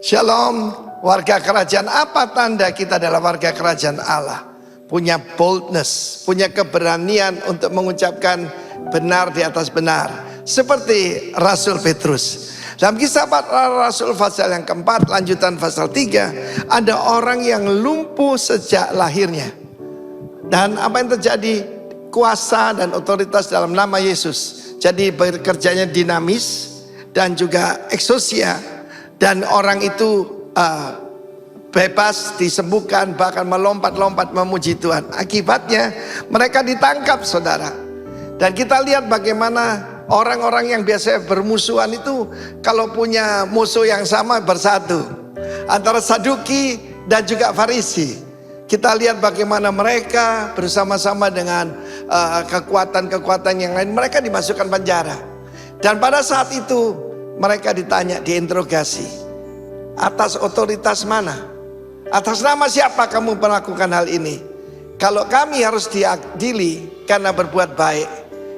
Shalom, warga kerajaan. Apa tanda kita adalah warga kerajaan Allah? Punya boldness, punya keberanian untuk mengucapkan benar di atas benar. Seperti Rasul Petrus. Dalam kisah para Rasul pasal yang keempat, lanjutan pasal 3, ada orang yang lumpuh sejak lahirnya. Dan apa yang terjadi? Kuasa dan otoritas dalam nama Yesus. Jadi bekerjanya dinamis dan juga eksosia. Dan orang itu bebas disembuhkan, bahkan melompat-lompat memuji Tuhan. Akibatnya mereka ditangkap, saudara. Dan kita lihat bagaimana orang-orang yang biasa bermusuhan itu kalau punya musuh yang sama bersatu. Antara Saduki dan juga Farisi. Kita lihat bagaimana mereka bersama-sama dengan kekuatan-kekuatan yang lain. Mereka dimasukkan penjara. Dan pada saat itu mereka ditanya, diinterogasi. Atas otoritas mana? Atas nama siapa kamu melakukan hal ini? Kalau kami harus diadili karena berbuat baik,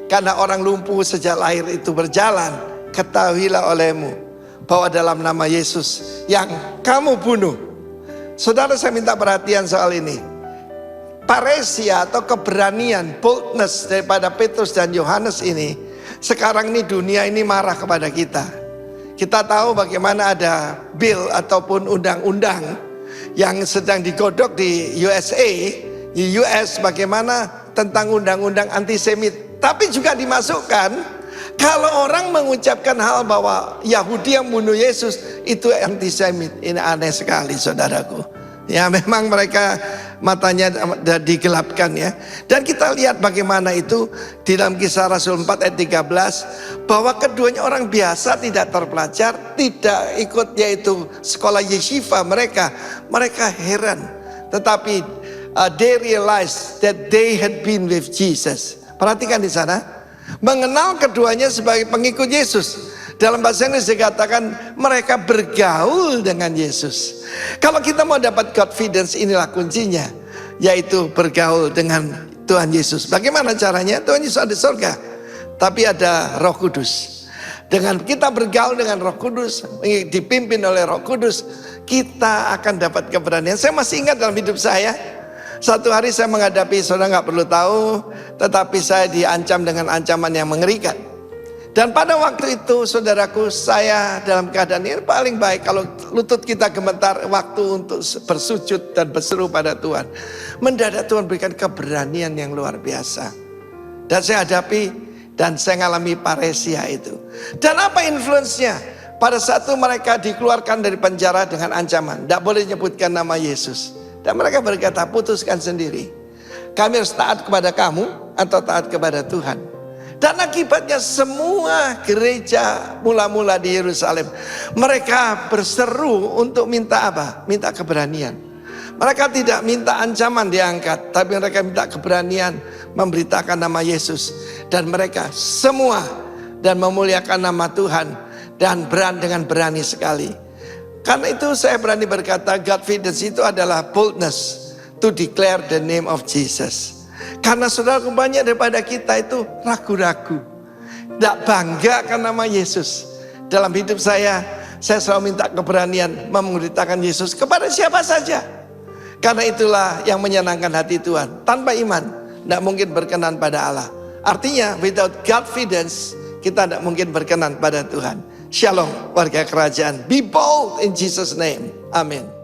karena orang lumpuh sejak lahir itu berjalan, ketahuilah olehmu bahwa dalam nama Yesus yang kamu bunuh. Saudara, saya minta perhatian soal ini. Paresia atau keberanian, boldness daripada Petrus dan Yohanes ini, sekarang ini dunia ini marah kepada kita. Kita tahu bagaimana ada bill ataupun undang-undang yang sedang digodok di USA, di US, bagaimana tentang undang-undang antisemit. Tapi juga dimasukkan kalau orang mengucapkan hal bahwa Yahudi yang bunuh Yesus itu antisemit. Ini aneh sekali, saudaraku. Ya, memang mereka matanya digelapkan ya. Dan kita lihat bagaimana itu di dalam Kisah Rasul 4 ayat 13, bahwa keduanya orang biasa, tidak terpelajar, tidak ikut yaitu sekolah yeshiva mereka heran. Tetapi they realized that they had been with Jesus. Perhatikan di sana, mengenal keduanya sebagai pengikut Yesus. Dalam bahasa Inggris dikatakan mereka bergaul dengan Yesus. Kalau kita mau dapat confidence, inilah kuncinya, yaitu bergaul dengan Tuhan Yesus. Bagaimana caranya? Tuhan Yesus ada di surga, tapi ada Roh Kudus. Dengan kita bergaul dengan Roh Kudus, dipimpin oleh Roh Kudus, kita akan dapat keberanian. Saya masih ingat dalam hidup saya, satu hari saya menghadapi, saudara nggak perlu tahu, tetapi saya diancam dengan ancaman yang mengerikan. Dan pada waktu itu, saudaraku, saya dalam keadaan ini paling baik kalau lutut kita gemetar, waktu untuk bersujud dan berseru pada Tuhan. Mendadak Tuhan berikan keberanian yang luar biasa. Dan saya hadapi dan saya mengalami paresia itu. Dan apa influence-nya? Pada saat itu mereka dikeluarkan dari penjara dengan ancaman, tidak boleh menyebutkan nama Yesus. Dan mereka berkata, putuskan sendiri. Kami harus taat kepada kamu atau taat kepada Tuhan. Dan akibatnya semua gereja mula-mula di Yerusalem, mereka berseru untuk minta apa? Minta keberanian. Mereka tidak minta ancaman diangkat, tapi mereka minta keberanian memberitakan nama Yesus. Dan mereka semua dan memuliakan nama Tuhan dan dengan berani sekali. Karena itu saya berani berkata, Godfidence itu adalah boldness to declare the name of Jesus. Karena saudara, banyak daripada kita itu ragu-ragu, tidak bangga karena nama Yesus. Dalam hidup saya selalu minta keberanian memberitakan Yesus kepada siapa saja. Karena itulah yang menyenangkan hati Tuhan. Tanpa iman tidak mungkin berkenan pada Allah. Artinya without confidence kita tidak mungkin berkenan pada Tuhan. Shalom, warga kerajaan. Be bold in Jesus' name. Amin.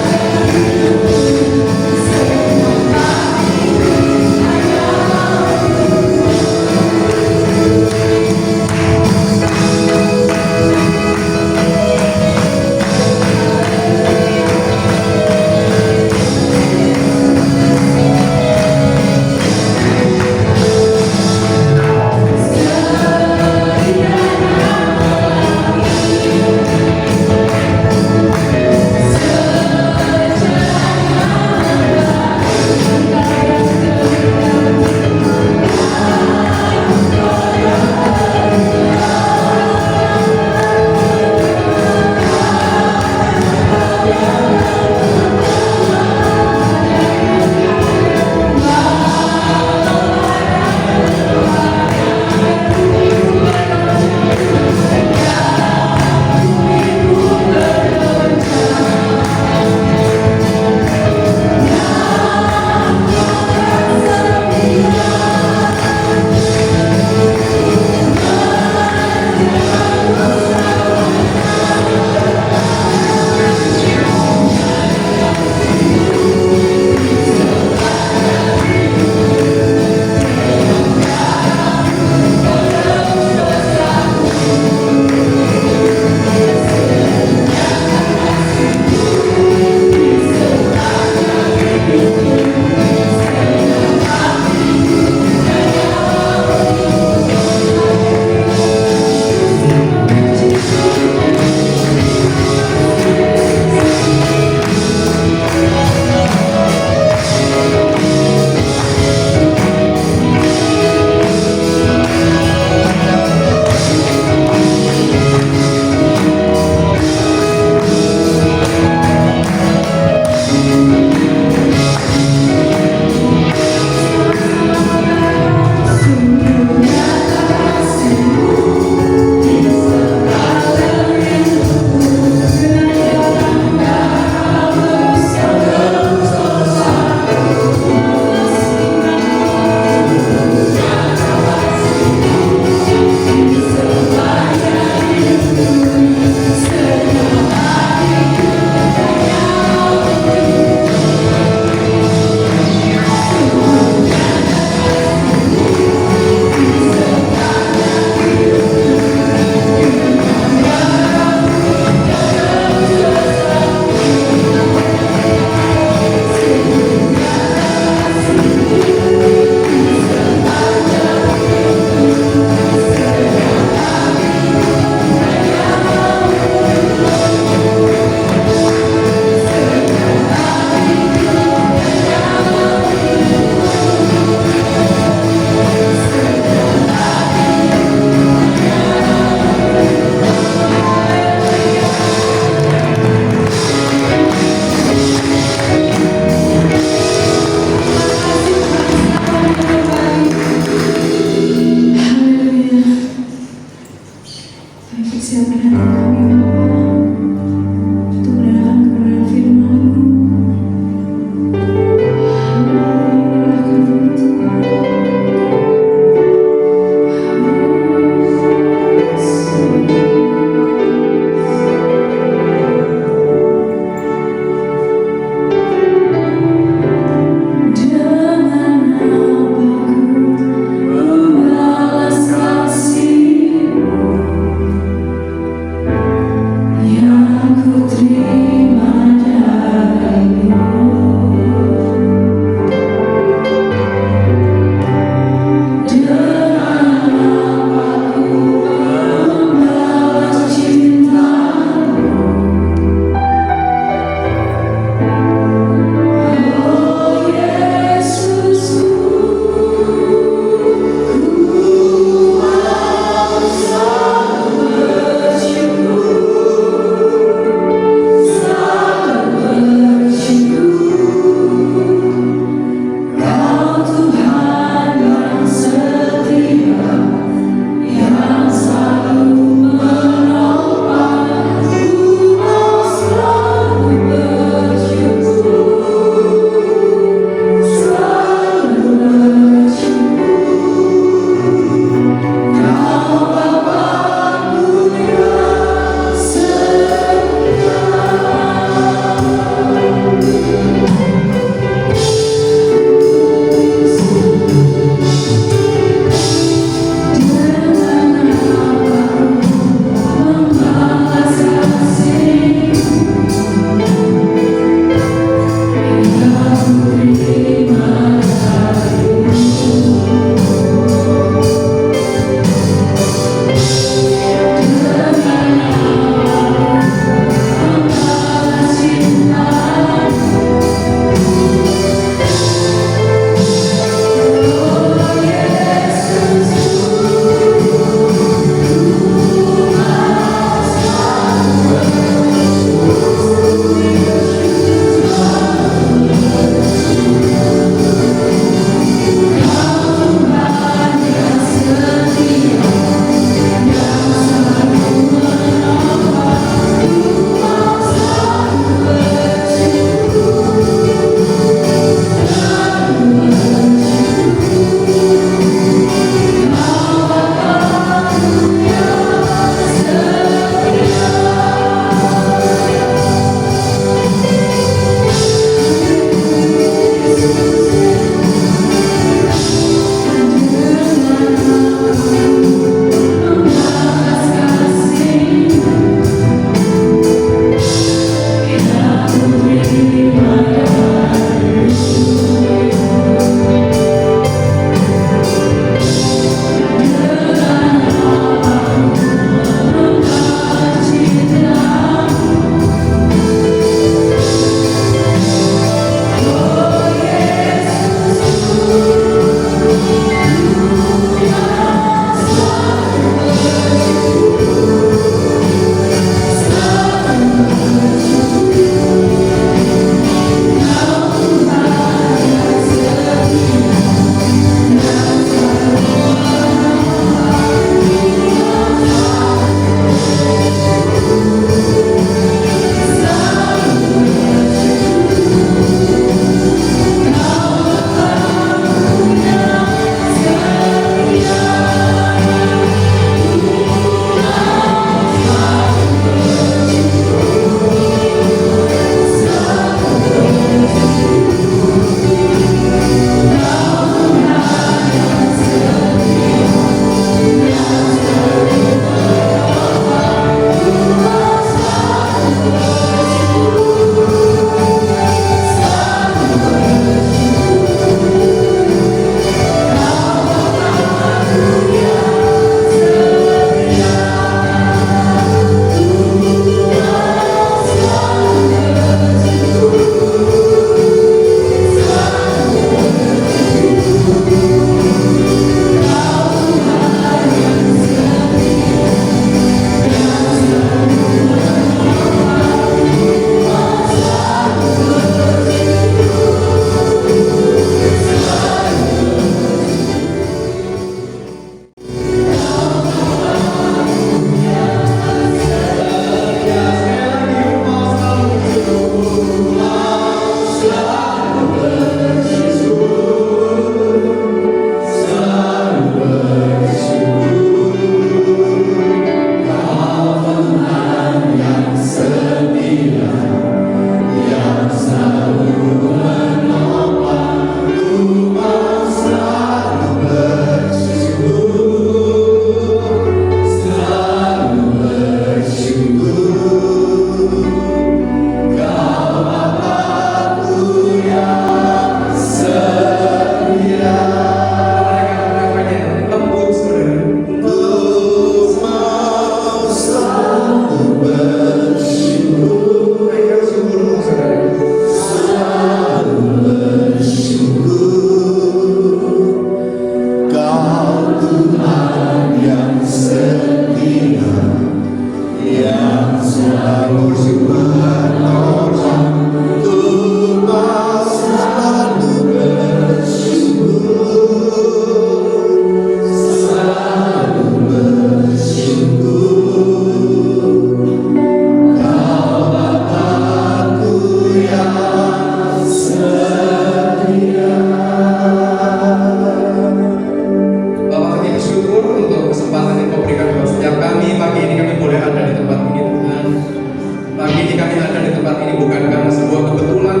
kami ada di tempat ini bukan karena sebuah kebetulan.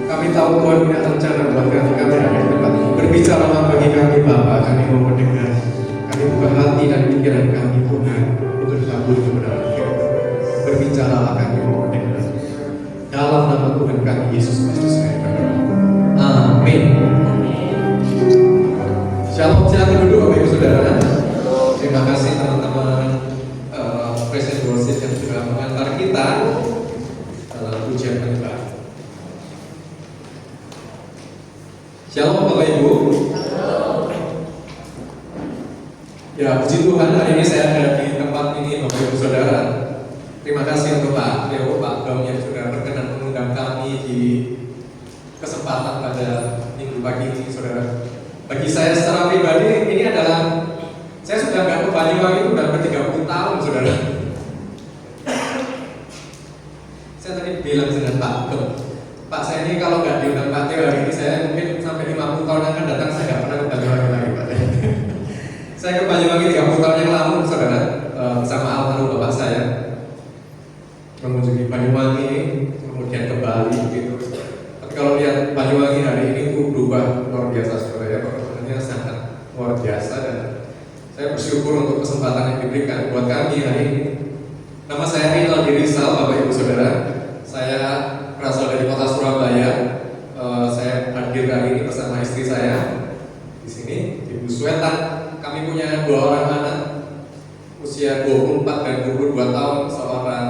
Kami tahu Tuhan punya rencana buat kami ada di tempat ini. Berbicaralah bagi kami Bapa, kami mau mendengar. Kami buka hati dan pikiran kami Tuhan untuk kabur kebenaran firman. Berbicaralah kami mau mendengar. Dalam nama Tuhan kami Yesus Kristus kami berdoa. Amin. Shalom, silakan duduk Bapak Ibu Saudara. Terima kasih teman-teman Presiden Worship yang sudah mengantar kita dalam ujian penyembah. Shalom Bapak Ibu. Ya, puji Tuhan hari ini saya ada di tempat ini Bapak Ibu Saudara. Terima kasih untuk Pak Leo, Pak Dom yang sudah berkenan mengundang kami di kesempatan pada minggu pagi ini Saudara. Bagi saya secara pribadi ini adalah saya sudah nggak ke Banyuwangi itu udah ber-30 tahun Saudara. Saya tadi bilang dengan Pak Dom, Pak saya ini kalau nggak diundang Pak Teo hari ini saya mungkin sampai 50 tahun yang akan datang saya nggak pernah ke Banyuwangi lagi Pak. Saya ke Banyuwangi 30 tahun yang lalu Saudara bersama almarhum bapak saya mengunjungi Banyuwangi, kemudian ke Bali gitu. Tapi kalau lihat Banyuwangi hari ini itu berubah luar biasa Saudara ya, perkembangannya sangat luar biasa dan saya bersyukur untuk kesempatan yang diberikan buat kami hari ini. Nama saya Rinaldi Rizal, Bapak Ibu Saudara. Saya berasal dari kota Surabaya. Saya hadir hari ini bersama istri saya di sini, Ibu Swetan. Kami punya 2 orang anak, usia 24 dan 22 tahun, seorang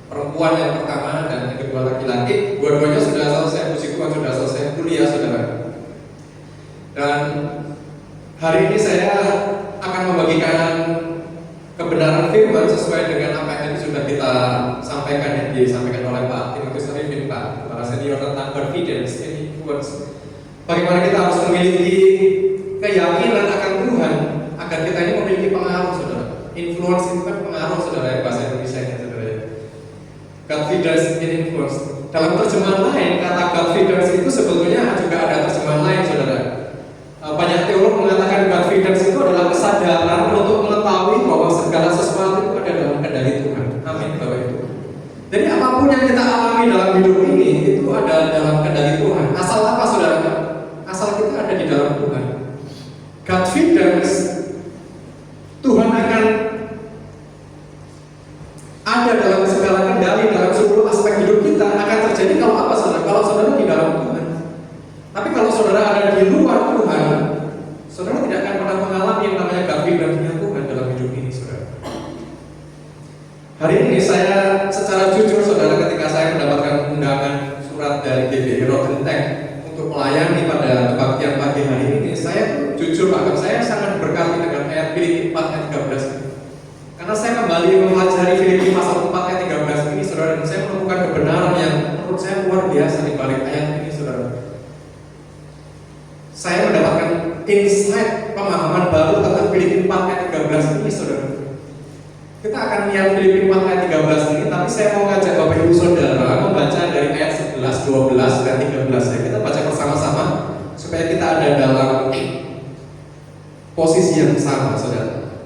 perempuan yang pertama dan yang kedua laki-laki. Dua-duanya sudah selesai, puji Tuhan sudah selesai kuliah Saudara. Dan hari ini saya akan membagikan kebenaran firman sesuai dengan apa yang sudah kita sampaikan yang disampaikan oleh Pak Timotius Arifin, Pak para senior tentang confidence and influence. Bagaimana kita harus memiliki keyakinan akan Tuhan agar kita ini memiliki pengaruh Saudara. Influence itu kan pengaruh Saudara ya, bahasa Indonesia-nya Saudara ya. Confidence and influence. Dalam terjemahan lain kata confidence itu sebetulnya juga ada terjemahan lain Saudara. Banyak teolog mengatakan confidence itu adalah kesadaran untuk mengetahui bahwa segala sesuatu itu ada dalam kendali Tuhan. Amin Bapak Ibu. Jadi apapun yang kita alami dalam hidup ini itu ada dalam kendali Tuhan. Asal apa Saudara? Asal kita ada di dalam Tuhan. Confidence Tuhan akan ada dalam segala kendali dalam seluruh aspek hidup kita akan terjadi kalau apa Saudara? Kalau Saudara di dalam Tuhan. Tapi kalau Saudara ada di luar Tuhan, Saudara tidak akan pernah mengalami yang namanya confidence-nya Tuhan dalam hidup ini Saudara. Hari ini saya secara jujur Saudara ketika saya mendapatkan undangan surat dari GBI Rotenteng untuk melayani pada kebaktian pagi hari ini, saya jujur bahkan saya sangat berkati dengan ayat Filipi 4 ayat 13 ini. Karena saya kembali mempelajari Filipi pasal 4 ayat 13 ini Saudara, dan saya menemukan kebenaran yang menurut saya luar biasa di balik ayat ini Saudara. Saya mendapatkan insight pemahaman baru tentang Filipi 4 ayat 13 ini Saudara. Kita akan lihat Filipi 4 ayat 13 ini, tapi saya mau ngajak Bapak Ibu Saudara membaca dari ayat 11, 12, dan 13 ya. Kita baca bersama-sama supaya kita ada dalam posisi yang sama Saudara.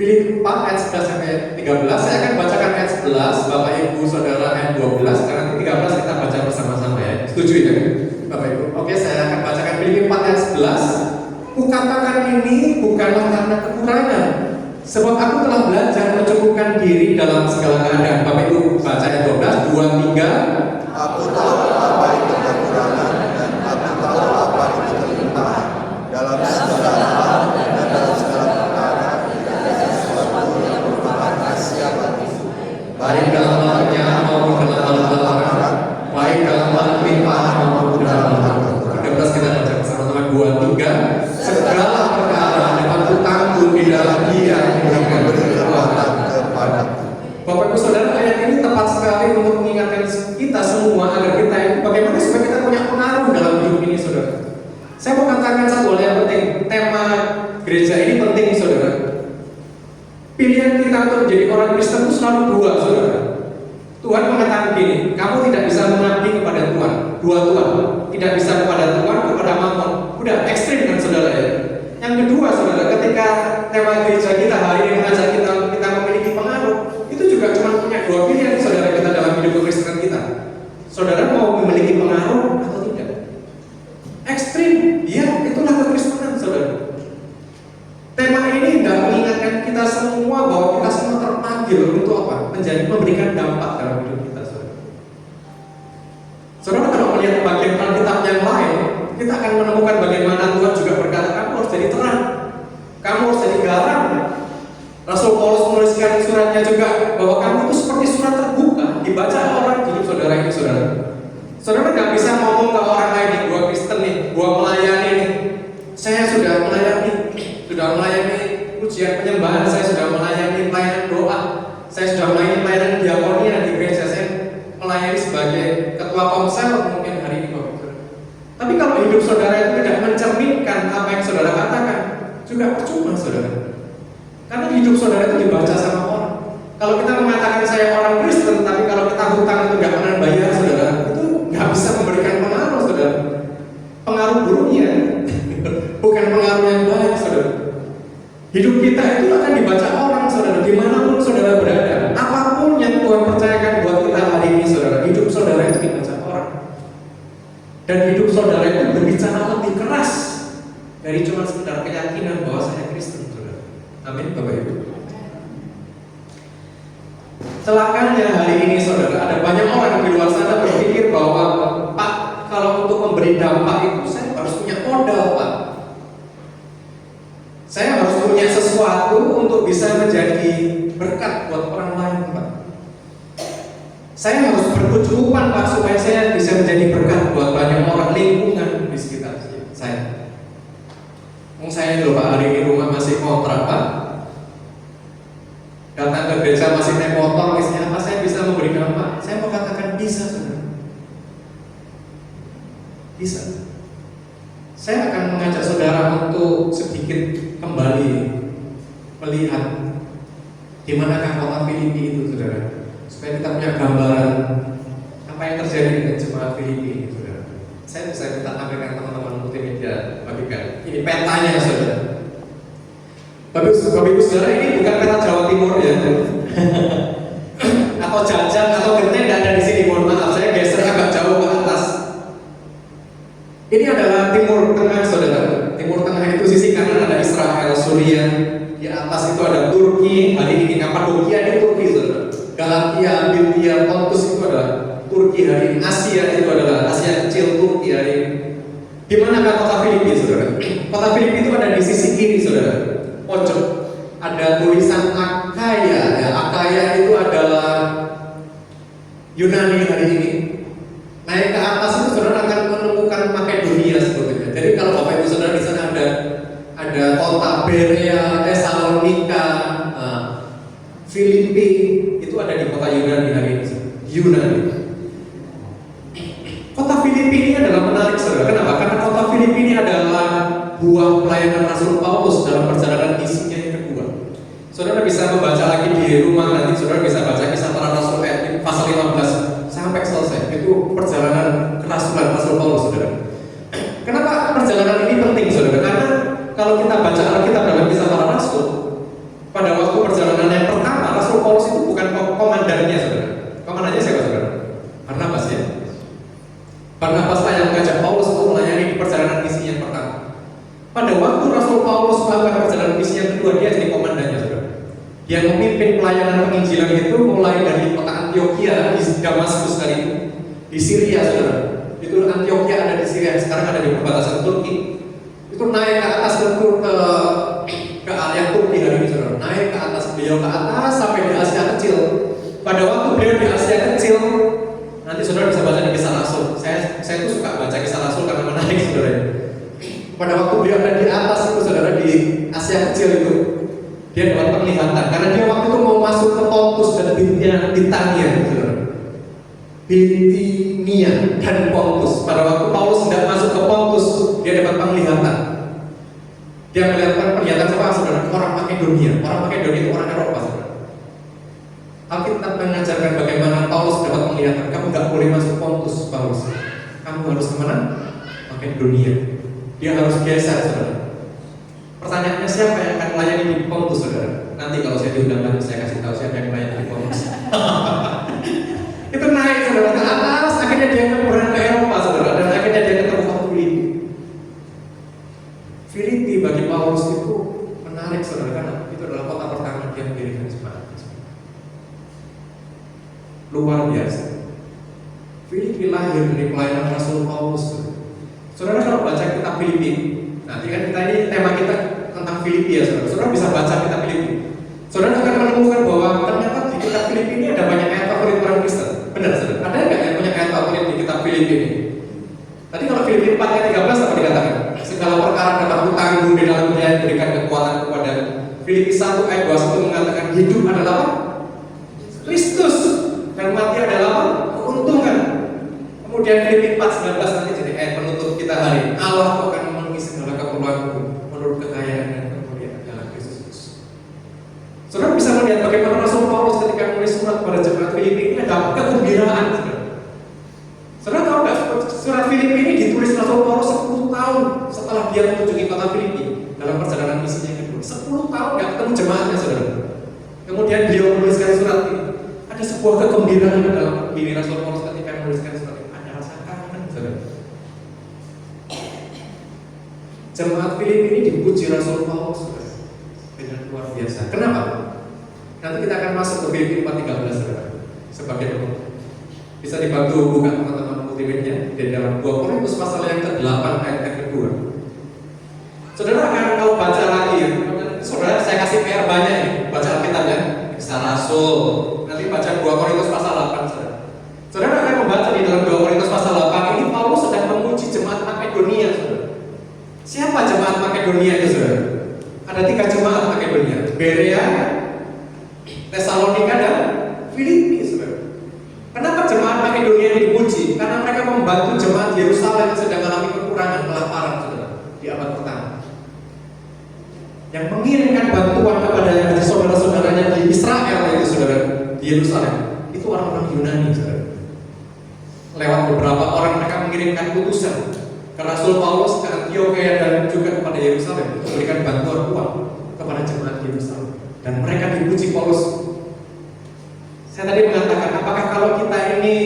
Filipi 4 ayat 11 sampai 13, saya akan bacakan ayat 11, Bapak Ibu Saudara ayat 12, karena 13 kita baca bersama-sama ya. Setuju ya Bapak Ibu? Oke, saya akan bacakan Filipi 4 ayat 11. Kukatakan ini bukanlah karena kekurangan, sebab aku telah belajar mencukupkan diri dalam segala keadaan. Bapak Ibu baca ayat 12, 2, 3. Aku tahu apa itu kekurangan dan aku tahu apa itu kelimpahan. Dalam segala hal dan dalam segala perkara ada sesuatu yang merupakan rahasia bagiku. Baik dalam hal kenyang maupun dalam hal larang, baik dalam hal kelimpahan maupun dalam hal kekurangan. 13 kita baca bersama-sama 2, 3. Segala perkara dapat kutanggung di dalam Dia yang memberi kekuatan kepadaku. Bapak Ibu Saudara, ayat ini tepat sekali untuk mengingatkan kita semua agar kita ini bagaimana supaya kita punya pengaruh dalam hidup ini Saudara. Saya mau katakan satu hal yang penting. Tema gereja ini penting Saudara. Pilihan kita untuk menjadi orang Kristen itu selalu dua Saudara. Tuhan mengatakan begini, kamu tidak bisa mengabdi kepada Tuhan, dua Tuhan, tidak bisa kepada Tuhan, kepada Mammon. Udah ekstrim kan Saudara ya. Yang kedua Saudara, ketika tema gereja kita hari ini mengajak kita memiliki pengaruh, itu juga cuma punya dua pilihan Saudara kita dalam hidup saudara ini, saudara. Saudara nggak bisa ngomong ke orang lain nih, gua Kristen nih, gua melayani nih. Saya sudah melayani ujian penyembahan, saya sudah melayani pelayanan doa, saya sudah melayani pelayanan diakonia di gereja, saya melayani sebagai ketua komsel mungkin hari ini, Bapak. Tapi kalau hidup saudara itu tidak mencerminkan apa yang saudara katakan, juga percuma, saudara. Karena hidup saudara itu dibaca sama orang. Kalau kita mengatakan saya orang Kristen, tapi kalau kita hutang itu nggak pernah bayar, saudara, itu nggak bisa memberikan pengaruh, saudara. Pengaruh buruknya, bukan pengaruh yang baik, saudara. Hidup kita itu akan dibaca orang, saudara, dimanapun saudara berada. Apapun yang Tuhan percayakan buat kita hari ini, saudara, hidup saudara itu dibaca orang. Dan hidup saudara itu berbicara lebih keras dari cuma sekedar keyakinan bahwa saya Kristen, saudara. Amin, Bapak Ibu. Celakanya hari ini, saudara, ada banyak orang di luar sana berpikir bahwa, Pak, kalau untuk memberi dampak itu saya harus punya modal, Pak. Saya harus punya sesuatu untuk bisa menjadi berkat buat orang lain, Pak. Saya harus berkecukupan, Pak, supaya saya bisa menjadi berkat buat banyak orang lingkungan di sekitar saya. Saya dulu, Pak, hari ini rumah masih kontrak, Pak. Datang ke gereja masih naik motor, misalnya apa, saya bisa memberi dampak. Saya mau katakan bisa, saudara. Bisa. Saya akan mengajak saudara untuk sedikit kembali melihat di manakah kota Filipi itu, saudara, supaya kita punya gambaran apa yang terjadi dengan jemaat Filipi ini, saudara. Saya bisa minta tampilkan teman-teman multimedia bagikan. Ini petanya, saudara. Bapak Ibu saudara, ini bukan peta Jawa Timur ya, atau Jajang atau Genteng, tidak ada di sini. Mohon maaf, saya geser agak jauh ke atas. Ini adalah Timur Tengah, saudara. Timur Tengah itu sisi kanan ada Israel, Suriah. Di atas itu ada Turki. Hari ini Kapadokia di Turki, saudara. Galatia, Libya, Pontus itu adalah Turki hari ini. Asia itu adalah Asia kecil, Turki hari ini. Di manakah kota Filipi, saudara? Kota Filipi itu ada di sisi kiri, saudara. Pojok ada tulisan Akaya. Ya, Akaya itu adalah Yunani hari ini. Naik ke atas itu saudara akan menemukan Makedonia sebetulnya. Jadi kalau Bapak Ibu saudara di sana ada kota Berea, Tesalonika, Filipi, itu ada di kota Yunani hari ini. Yunani. Kota Filipi ini adalah menarik, saudara. Kenapa? Karena kota Filipi ini adalah buah pelayanan Rasul Paulus dalam perjalanan misinya yang kedua. Saudara bisa membaca lagi di rumah nanti, saudara bisa baca Kisah Para Rasul pasal 15 sampai selesai. Itu perjalanan kerasulan Rasul Paulus, saudara. Kenapa perjalanan ini penting, saudara? Karena kalau kita baca Alkitab dalam Kisah Para Rasul, pada waktu perjalanan yang pertama, Rasul Paulus itu bukan komandannya, saudara. Komandannya siapa, saudara? Barnabas, ya. Barnabas yang mengajak Paulus untuk melayani perjalanan misi yang pertama. Pada waktu Rasul Paulus melakukan perjalanan misi yang kedua, dia jadi komandannya, saudara. Dia memimpin pelayanan penginjilan itu mulai dari kota Antioquia di Damaskus tadi itu, di Syria, saudara. Itu Antioquia ada di Syria, sekarang ada di perbatasan Turki. Itu naik ke atas ke area Turki hari ini, saudara. Naik ke atas, beliau ke atas sampai di Asia Kecil. Pada waktu beliau di Asia Kecil, nanti saudara bisa baca di Kisah Rasul. Saya tuh suka baca Kisah Rasul karena menarik, saudara. Pada waktu beliau ada di atas itu, saudara, di Asia Kecil itu, dia dapat penglihatan karena dia waktu itu mau masuk ke Pontus dan Bitinia, saudara. Bitinia dan Pontus. Pada waktu Paulus tidak masuk ke Pontus, dia dapat penglihatan. Dia melihatkan penglihatan apa, saudara? Orang Makedonia. Orang Makedonia itu orang Eropa, saudara. Alkitab mengajarkan bagaimana Paulus dapat penglihatan. Kamu nggak boleh masuk Pontus, Paulus. Kamu harus kemana? Makedonia. Dia harus geser, saudara. Pertanyaannya, siapa yang akan melayani di Pontus, saudara? Nanti kalau saya diundang lagi, saya kasih tahu siapa yang melayani di Pontus. Itu naik, saudara, ke atas. Akhirnya dia nyebrang ke Eropa, saudara, dan akhirnya dia ketemu kota Filipi. Filipi bagi Paulus itu menarik, saudara, karena itu adalah kota pertama dia mendirikan jemaat. Luar biasa. Filipi lahir dari pelayanan Rasul Paulus, saudara. Saudara kalau baca kitab Filipi, nanti kan kita ini tema kita tentang Filipi, ya, saudara. Saudara bisa baca kitab Filipi. Saudara akan menemukan bahwa ternyata di kitab Filipi ini ada banyak ayat favorit orang Kristen. Benar, saudara? Ada nggak yang punya Filipi. Tadi kalau Filipi 4 ayat 13 apa dikatakan? Segala perkara dapat kutanggung di dalam Dia yang berikan kekuatan kepada. Filipi 1 ayat 21 mengatakan hidup adalah apa? Kristus, dan mati adalah apa? Keuntungan. Kemudian Filipi 4:19 nanti jadi ayat penutup kita hari ini. Allah akan memenuhi segala keperluanku menurut kekayaan dan kemuliaan dalam Kristus Yesus. Saudara bisa melihat bagaimana Rasul Paulus ketika menulis surat pada jemaat Filipi ini ada kegembiraan. Saudara tahu nggak, surat Filipi ini ditulis Rasul Paulus 10 tahun setelah dia mengunjungi kota Filipi dalam perjalanan misinya yang kedua. 10 tahun nggak ketemu jemaatnya, saudara. Kemudian beliau menuliskan surat ini. Ada sebuah kegembiraan dalam diri Rasul Paulus ketika menuliskan surat ini. Ada rasa kangen, saudara. Jemaat Filipi ini dipuji Rasul Paulus, saudara, dengan luar biasa. Kenapa? Nanti kita akan masuk ke Filipi 4:13, saudara, sebagai penutup. Bisa dibantu buka teman-teman multimedia di dalam 2 Korintus pasal yang ke-8 ayat yang kedua. Saudara akan kalau baca lagi, saudara saya kasih PR banyak nih, baca Alkitabnya, Kisah Rasul. Nanti baca 2 Korintus pasal 8, saudara. Saudara akan membaca di dalam 2 Korintus pasal 8 ini Paulus sedang memuji jemaat Makedonia, saudara. Siapa jemaat Makedonia itu, saudara? Ada 3 jemaat Makedonia, Berea, Tesalonika, dan Filipi, saudara. Kenapa jemaat Makedonia ini dipuji? Karena mereka membantu jemaat Yerusalem yang sedang mengalami kekurangan, kelaparan, saudara, di abad pertama. Yang mengirimkan bantuan kepada saudara-saudaranya di Israel itu, saudara, di Yerusalem, itu orang-orang Yunani, saudara. Lewat beberapa orang mereka mengirimkan utusan ke Rasul Paulus, ke Antioquia, dan juga kepada Yerusalem untuk memberikan bantuan uang kepada jemaat Yerusalem. Dan mereka dipuji Paulus. Saya tadi mengatakan, apakah kalau kita ini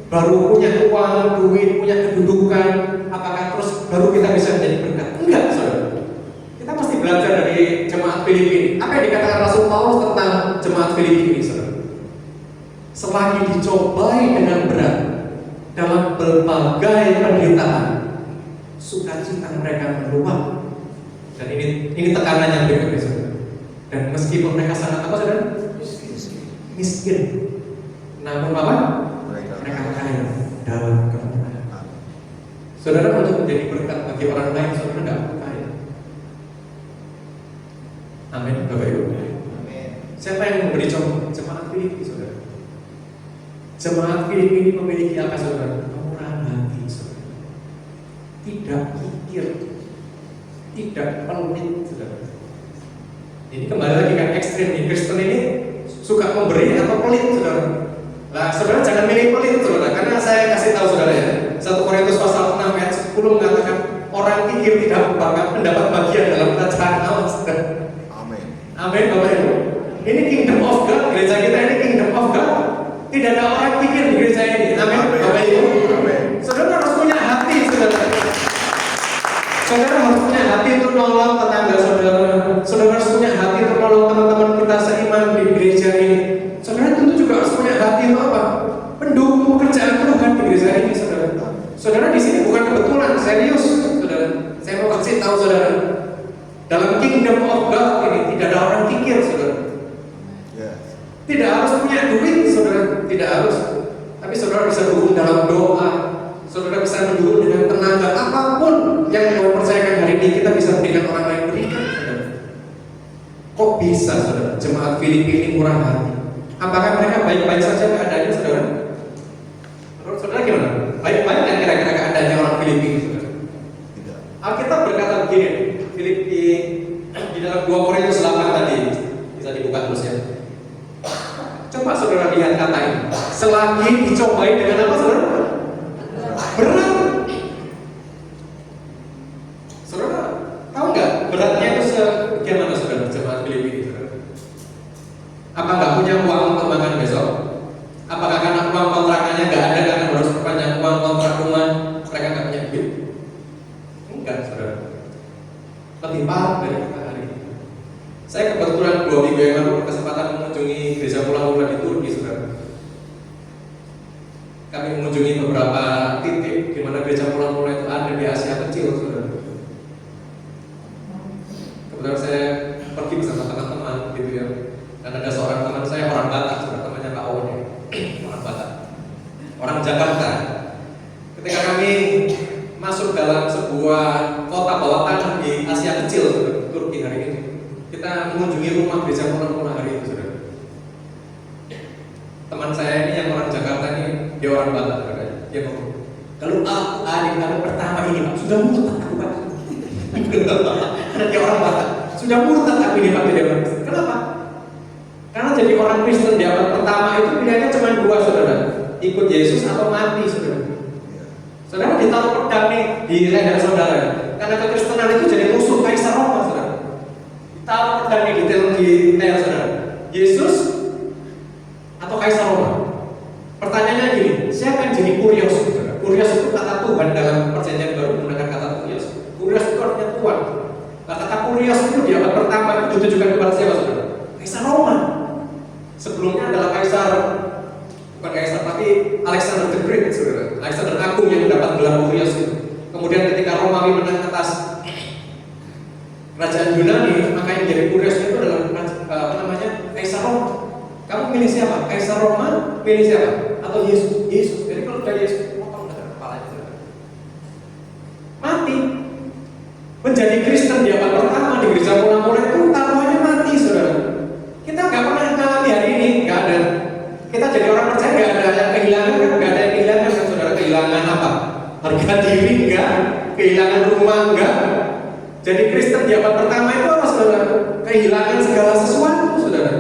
baru punya uang, duit, punya kedudukan, apakah terus baru kita bisa menjadi berkat? Enggak, saudara. Kita mesti belajar dari jemaat Filipi ini. Apa yang dikatakan Rasul Paulus tentang jemaat Filipi ini, saudara? Selagi dicobai dengan berat dalam berbagai penderitaan, sukacita mereka meluap. Dan ini tekanan yang berikutnya, saudara. Dan meskipun mereka sangat apa, saudara? Miskin, namun apa? Mereka kaya dalam kemuliaan. Saudara, untuk menjadi berkat bagi orang lain, saudara tidak perlu kaya. Amin, Bapak Ibu. Siapa yang memberi contoh? Jemaat Filipi, saudara. Jemaat Filipi ini memiliki apa, saudara? Kemurahan hati, saudara. Tidak kikir, tidak pelit, saudara. Ini kembali lagi kan ekstrim nih. Kristen ini suka memberi atau pelit, saudara. Nah, saudara jangan milih pelit, saudara, karena saya kasih tahu saudara ya. 1 Korintus pasal 6 ayat 10 mengatakan orang kikir tidak mendapat bagian dalam kerajaan Allah, saudara. Amin. Amin, Bapak Ibu. Ini kingdom of God, gereja kita ini kingdom of God. Tidak ada orang kikir di gereja ini. Amin, Bapak Ibu. Amin. Saudara harus punya hati, saudara. Saudara harus punya hati untuk nolong tetangga saudara. Saudara harus punya hati untuk nolong teman-teman kita seiman di gereja ini. Saudara tentu juga harus punya hati untuk apa? Mendukung pekerjaan Tuhan di gereja ini, saudara. Saudara di sini bukan kebetulan, serius, saudara. Saya mau kasih tahu saudara, dalam kingdom of God ini tidak ada orang kikir, saudara. Tidak harus punya duit, saudara. Tidak harus. Tapi saudara bisa dukung dalam doa. Saudara bisa mendukung dengan tenaga apapun yang mau percayakan hari ini kita bisa berikan orang lain, berikan, saudara. Kok bisa, saudara? Jemaat Filipi ini murah hati. Apakah mereka baik-baik saja keadaannya, saudara? Menurut saudara gimana? Baik-baik yang kira-kira keadaannya orang Filipi, saudara? Tidak. Alkitab berkata begini, Filipi di dalam 2 Korintus 8 tadi, bisa dibuka terus ya. Coba saudara lihat kata ini. Selagi dicobai dengan apa, saudara? Berat. Saudara tahu nggak beratnya itu bagaimana, saudara? Jemaat Filipi, saudara. Apa nggak punya uang untuk makan besok? Apakah karena uang kontrakannya nggak ada karena harus perpanjang uang kontrak rumah mereka nggak punya duit? Enggak, saudara. Lebih parah dari kita hari ini. Saya kebetulan 2 minggu yang lalu berkesempatan mengunjungi gereja Pulang-Pulang di Turki, saudara. Kami mengunjungi beberapa titik di mana gereja Pulang-Pulang itu ada di Asia kecil, saudara. Kebetulan saya pergi bersama teman-teman, gitu ya. Dan ada seorang teman saya orang Batak, saudara, temannya Kak Owen, orang Batak, orang Jakarta. kami masuk dalam sebuah kota bawah tanah di Asia Kecil, saudara, Turki hari ini. Kita mengunjungi rumah gereja Purna hari ini, saudara. Teman saya ini yang orang Jakarta ini, dia orang Batak, saudara. Dia ngomong, kalau aku adik pertama ini Pak, sudah murtad aku Pak. Karena dia orang Batak, sudah murtad aku ini Pak, dia bilang. Kenapa? Karena jadi orang Kristen di abad pertama itu pilihannya cuma dua, saudara. Ikut Yesus atau mati, saudara. Saudara ditaruh pedang nih di leher saudara. Karena kekristenan itu jadi musuh Kaisar Roma, saudara. Ditaruh pedang nih di leher saudara. Yesus atau Kaisar Roma? Pertanyaannya gini, siapa yang jadi kurios? Saudara? Kurios itu kata Tuhan dalam perjanjian baru menggunakan kata kurios. Kurios itu artinya tuan. Nah, kata kurios itu di abad pertama itu ditujukan kepada siapa, saudara? Kaisar Roma. Sebelumnya adalah bukan Kaisar tapi Alexander the Great, saudara. Alexander Agung yang mendapat gelar kurios itu. Kemudian ketika Romawi menang atas kerajaan Yunani, maka yang jadi kurios itu adalah Kaisar Roma. Kamu pilih siapa? Kaisar Roma, pilih siapa? Atau Yesus? Yesus. Jadi kalau dari Yesus, potong dengan kepalanya, saudara. Mati. Menjadi Kristen di abad pertama di gereja Purna itu taruhannya mati, saudara. Kita nggak pernah mengalami hari ini, nggak ada. Kita jadi orang percaya nggak ada yang kehilangan, nggak ada yang kehilangan, kan saudara? Kehilangan apa? Harga diri nggak, kehilangan rumah nggak. Jadi Kristen di abad pertama itu apa, saudara? Kehilangan segala sesuatu, saudara.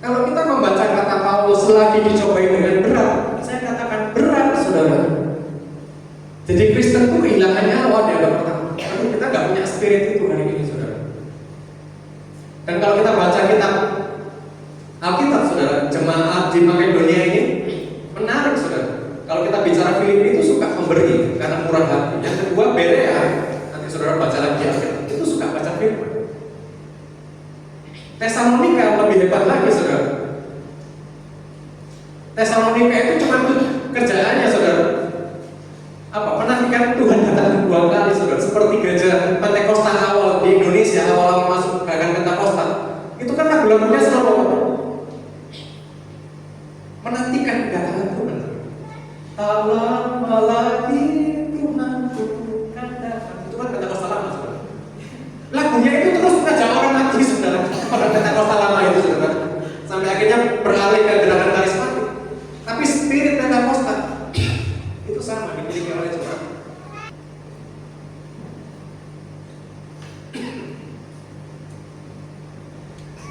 Kalau kita membaca kata Paulus selagi dicobai dengan berat, saya katakan berat, saudara. Jadi Kristen itu kehilangan nyawa di abad pertama. Tapi kita nggak punya spirit itu hari ini, saudara. Dan kalau kita baca kitab Alkitab, saudara, jemaat di Makedonia ini menarik, saudara. Kalau kita bicara Filipi itu suka memberi karena murah hati. Yang kedua Berea, nanti saudara baca lagi Alkitab, itu suka baca firman. Tesalonika lebih hebat lagi, saudara. Tesalonika itu cuma kerjaannya, saudara. Menantikan Tuhan datang 2 kali, saudara. Seperti gereja Pentakosta awal di Indonesia, awal masuk gerakan Pentakosta. Itu kan lagu-lagunya selalu menantikan kedatangan Tuhan. Tak lama lagi Tuhanku akan datang. Itu kan Pentakosta lama, saudara. Lagunya itu terus mengajak orang mati, saudara. Pada Pentakosta lama itu, saudara. Sampai akhirnya beralih ke gerakan karismatik. Tapi spirit Pentakosta itu sama dimiliki oleh jemaat.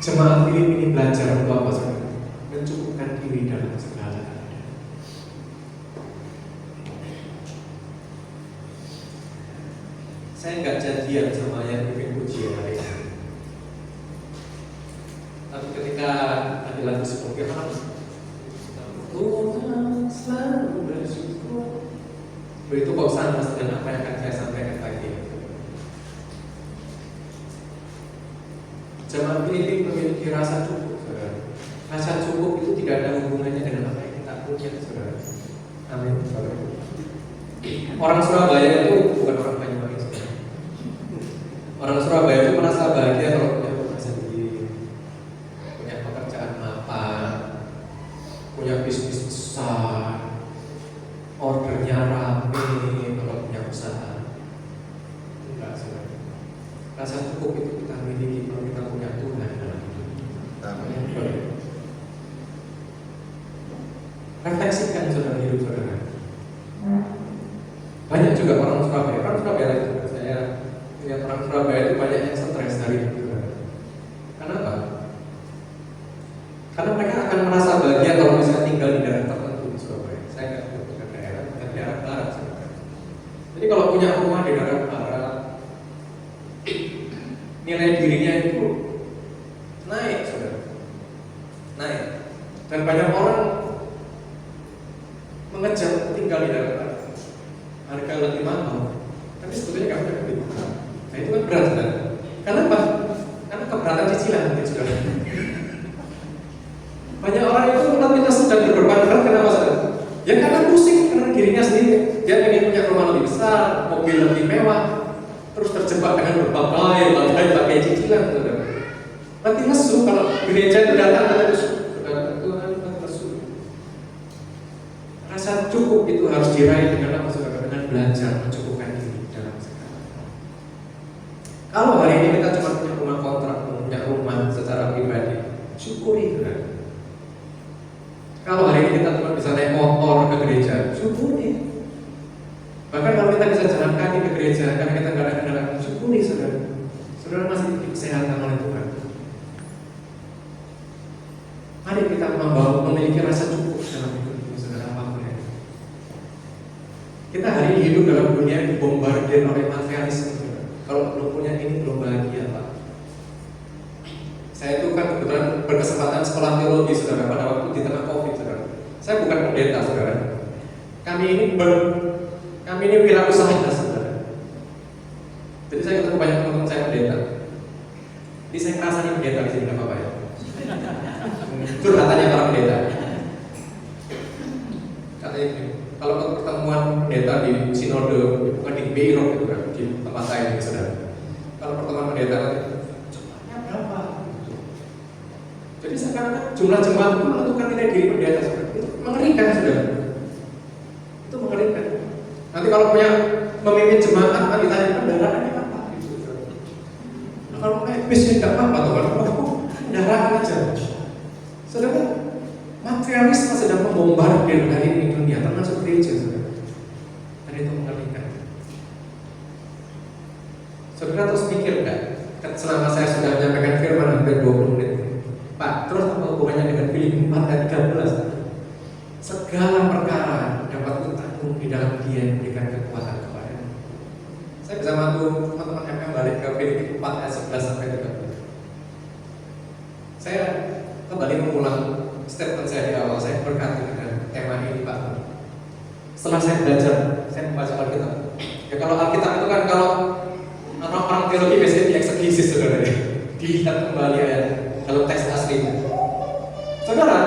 Jemaat Filipi ini belajar untuk apa, saudara? Mencukupkan diri dalam segala keadaan. Saya nggak janjian sama yang bikin pujian hari ini. Tapi ketika ada lagu seperti apa? Tuhan selalu bersyukur. Itu kok sama dengan apa yang akan saya sampaikan pagi ini. Jemaat Filipi memiliki rasa cukup, saudara. Rasa cukup itu tidak ada hubungannya dengan apa yang kita punya, saudara. Amin. Orang Surabaya itu bukan orang Banyuwangi, saudara. Orang Surabaya itu merasa bahagia kalau punya rumah sendiri, punya pekerjaan mapan, punya bisnis besar, ordernya rame kalau punya usaha. Enggak, saudara. Rasa cukup itu kita miliki kalau kita punya Tuhan dalam hidup. Amin. Refleksikan, saudara, hidup saudara. Banyak juga orang Surabaya itu, saya lihat orang Surabaya itu banyak yang stres dari hidup, saudara. Kenapa? Karena mereka akan merasa bahagia kalau misalnya tinggal di daerah tertentu di Surabaya. Saya nggak tahu bukan daerah barat, saudara. Jadi kalau punya rumah di daerah barat, nilai dirinya itu naik, saudara. Naik. Dan banyak orang mengejar tinggal di daerah barat. Harga lebih mahal, tapi sebetulnya nggak punya lebih mahal. Nah itu kan berat, saudara. Kenapa? Karena keberatan cicilan, saudara. Banyak orang itu nanti sedang berbeban berat, kenapa, saudara? Ya karena pusing, karena dirinya sendiri. Dia ingin punya rumah lebih besar, mobil lebih mewah, terus terjebak dengan berbagai cicilan, saudara. Nanti lesu kalau gereja itu datang terus, Tuhan lesu. Rasa cukup itu harus diraih dengan apa saudara? Dengan belajar mencukupkan diri dalam segala. Kalau hari ini kita cuma punya rumah kontrak, punya rumah secara pribadi, syukuri saudara. Kalau hari ini kita cuma bisa naik motor ke gereja, syukuri. Bahkan kalau kita bisa jalan kaki ke gereja karena kita nggak ada kendaraan, syukuri saudara. Saudara masih diberi kesehatan oleh Tuhan. Mari kita memiliki rasa cukup dalam hidup ini, saudara, apapun ya. Kita hari ini hidup dalam dunia yang dibombardir oleh materialisme, saudara. Kalau belum punya ini belum bahagia, Pak. Saya itu kan kebetulan berkesempatan sekolah teologi, saudara, pada waktu di tengah COVID, saudara. Saya bukan pendeta, saudara. Kami ini wirausaha, saudara. Jadi saya ketemu banyak teman-teman saya pendeta. Jadi saya ngerasa nih pendeta di sini, nggak apa-apa ya. Curhatannya para pendeta. Katanya gini, kalau pertemuan pendeta di sinode, bukan di Beirut gitu kan, di tempat saya ini, saudara. Kalau pertemuan pendeta, jumlahnya berapa? Jadi sekarang jumlah jemaat itu menentukan nilai diri pendeta, saudara. Itu mengerikan, saudara. Itu mengerikan. Nanti kalau punya memimpin jemaat, nanti tanya kendaraannya apa? Gitu, saudara. Nah, kalau bisnya nggak apa-apa, kendaraan aja. Saudara, materialisme sedang membombardir hari ini dunia, termasuk gereja, saudara. Dan itu mengerikan. Saudara terus pikir nggak? Selama saya sudah menyampaikan firman hampir 20 menit, Pak, terus apa hubungannya dengan Filipi 4 ayat 13? Segala perkara dapat kutanggung di dalam Dia yang memberikan kekuatan kepada. Saya bisa bantu teman-teman FM balik ke Filipi 4 ayat 11 sampai 13. Saya kembali mengulang statement saya di awal. Saya berkati dengan tema ini, Pak. Setelah saya belajar, saya membaca Alkitab. Ya kalau Alkitab itu kan kalau orang teologi biasanya dieksegesis, saudara. Dilihat kembali ayat dalam teks aslinya. Saudara,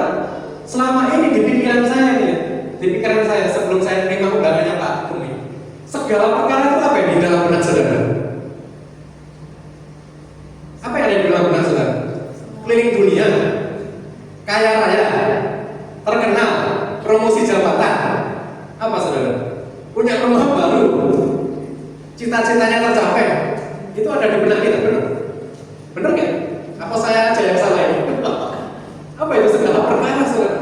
selama ini di pikiran saya nih, di pikiran saya sebelum saya terima undangannya Pak Bumi, segala perkara itu apa yang di dalam benak saudara? Apa yang ada di dalam benak saudara? Keliling dunia, kaya raya, terkenal, promosi jabatan, apa saudara? Punya rumah baru, cita-citanya tercapai, itu ada di benak kita, benar? Benar nggak? Apa saya aja yang salah ini? Apa itu segala perkara, saudara?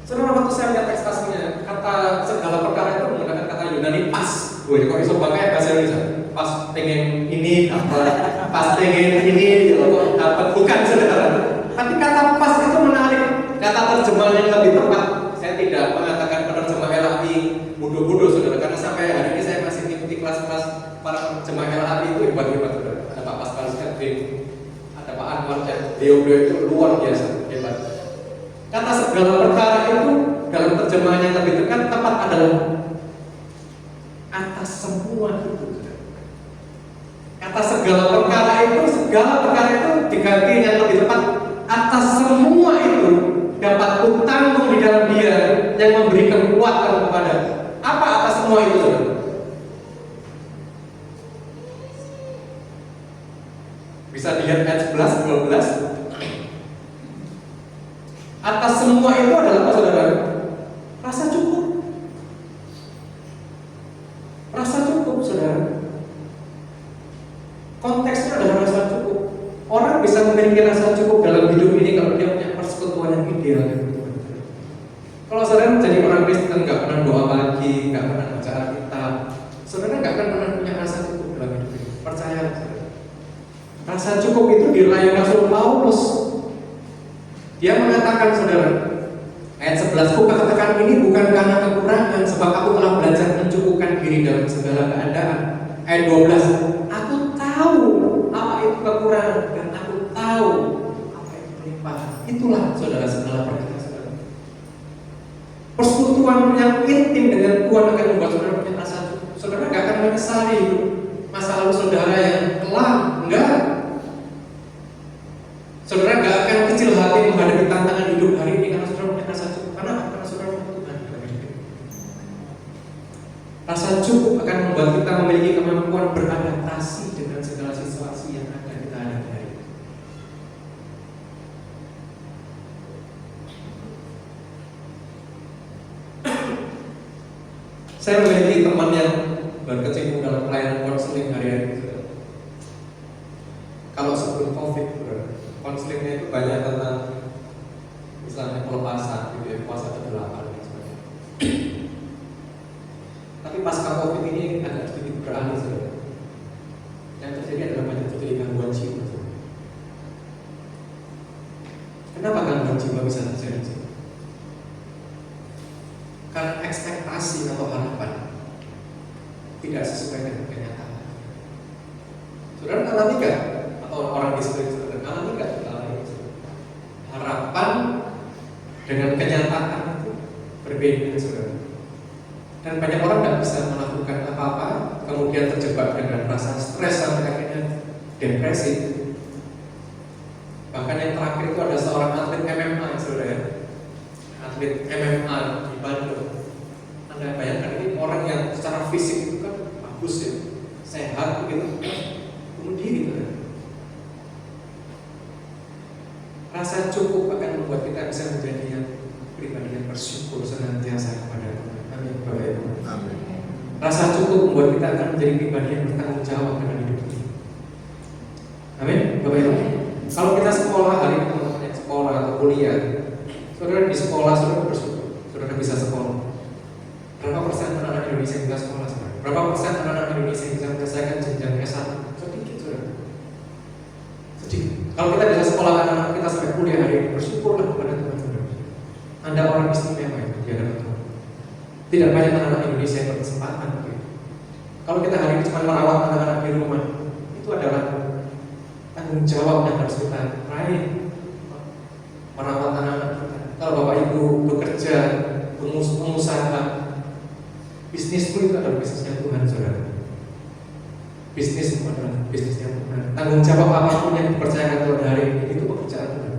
Saudara, waktu saya lihat teks aslinya, kata segala perkara itu menggunakan kata Yunani pas. Woi, kok bisa pakai bahasa Indonesia? Pas pengen ini, apa? Pas pengen ini, gitu, apa? Bukan, saudara. Tapi kata pas itu menarik. Kata terjemahan yang lebih tepat. Saya tidak mengatakan penerjemah LHI bodoh-bodoh, saudara. Karena sampai hari ini saya masih mengikuti kelas-kelas para penerjemah LHI itu hebat-hebat, saudara. Ada Pak Pascal Skadrin, ada Pak Anwar, dan beliau itu luar biasa hebat. Kata segala perkara itu dalam terjemahan yang lebih tepat adalah atas semua itu. Kata segala perkara itu diganti yang lebih tepat atas semua itu dapat kutanggung di dalam Dia yang memberi kekuatan kepada. Apa atas semua itu? Bisa dilihat ayat 11, 12. Atas semua itu adalah apa, saudara? Rasa cukup. Rasa cukup, saudara. Konteksnya adalah rasa cukup. Orang bisa memiliki rasa cukup dalam hidup ini kalau dia punya persekutuan yang ideal. Kalau saudara menjadi orang Kristen, nggak pernah doa pagi, nggak pernah baca Alkitab, saudara nggak akan pernah punya rasa cukup dalam hidup ini. Percaya, saudara. Rasa cukup itu diraih Rasul Paulus. Dia mengatakan, saudara, ayat 11, "Ku katakan ini bukan karena kekurangan, sebab aku telah belajar mencukupkan diri dalam segala keadaan." Ayat 12, "Aku tahu apa itu kekurangan dan aku tahu apa itu kelimpahan." Itulah, saudara, segala perkara, saudara. Persekutuan yang intim dengan Tuhan akan membuat saudara punya rasa cukup. Saudara nggak akan menyesali masa lalu saudara yang kelam, enggak. Saudara nggak akan kecil hati menghadapi tantangan hidup hari ini karena saudara punya rasa cukup. Karena saudara punya Tuhan dalam hidup ini. Rasa cukup akan membuat kita memiliki kemampuan beradaptasi dengan segala situasi yang akan kita hadapi hari ini. Saya memiliki teman yang berkecimpung dalam pelayanan konseling hari-hari. Kalau sebelum COVID, konselingnya itu banyak tentang misalnya pelepasan, gitu ya, puasa ke-8 dan sebagainya. Tapi pasca COVID ini agak sedikit beralih saudara. Yang terjadi adalah banyak terjadi gangguan jiwa. Kenapa gangguan jiwa bisa terjadi? Karena ekspektasi atau harapan tidak sesuai dengan kenyataan. Saudara alami nggak? Atau orang di sekitar saudara alami nggak? Harapan dengan kenyataan itu berbeda, saudara. Dan banyak orang tidak bisa melakukan apa-apa, kemudian terjebak dengan rasa stres sampai akhirnya depresi. Bahkan yang terakhir itu ada seorang atlet MMA, saudara. Atlet MMA di Bandung. Anda bayangkan ini orang yang secara fisik itu kan bagus ya, sehat begitu, bunuh diri, saudara. Rasa cukup akan membuat kita bisa menjadi yang pribadi yang bersyukur senantiasa kepada Tuhan. Amin, Bapak Ibu. Amin. Rasa cukup membuat kita akan menjadi pribadi yang bertanggung jawab dengan hidup ini. Amin, Bapak Ibu. Kalau kita sekolah hari ini, teman-teman, sekolah atau kuliah, saudara di sekolah saudara bersyukur, saudara bisa sekolah. Berapa persen anak-anak Indonesia yang bisa sekolah, saudara? Berapa persen anak-anak Indonesia yang bisa menyelesaikan jenjang S1? Sedikit, saudara. Sedikit. Kalau kita bisa sekolah anak-anak kita sampai kuliah hari ini, bersyukurlah kepada Tuhan, saudara. Anda orang istimewa itu di hadapan Tuhan. Tidak banyak anak-anak Indonesia yang berkesempatan. Kalau kita hari ini cuma merawat anak-anak di rumah, itu adalah tanggung jawab yang harus kita raih. Merawat anak-anak kita. Kalau Bapak Ibu bekerja, pengusaha, bisnismu itu adalah bisnisnya Tuhan, saudara. Bisnis itu adalah bisnisnya Tuhan. Tanggung jawab apapun yang dipercayakan Tuhan hari ini itu pekerjaan Tuhan.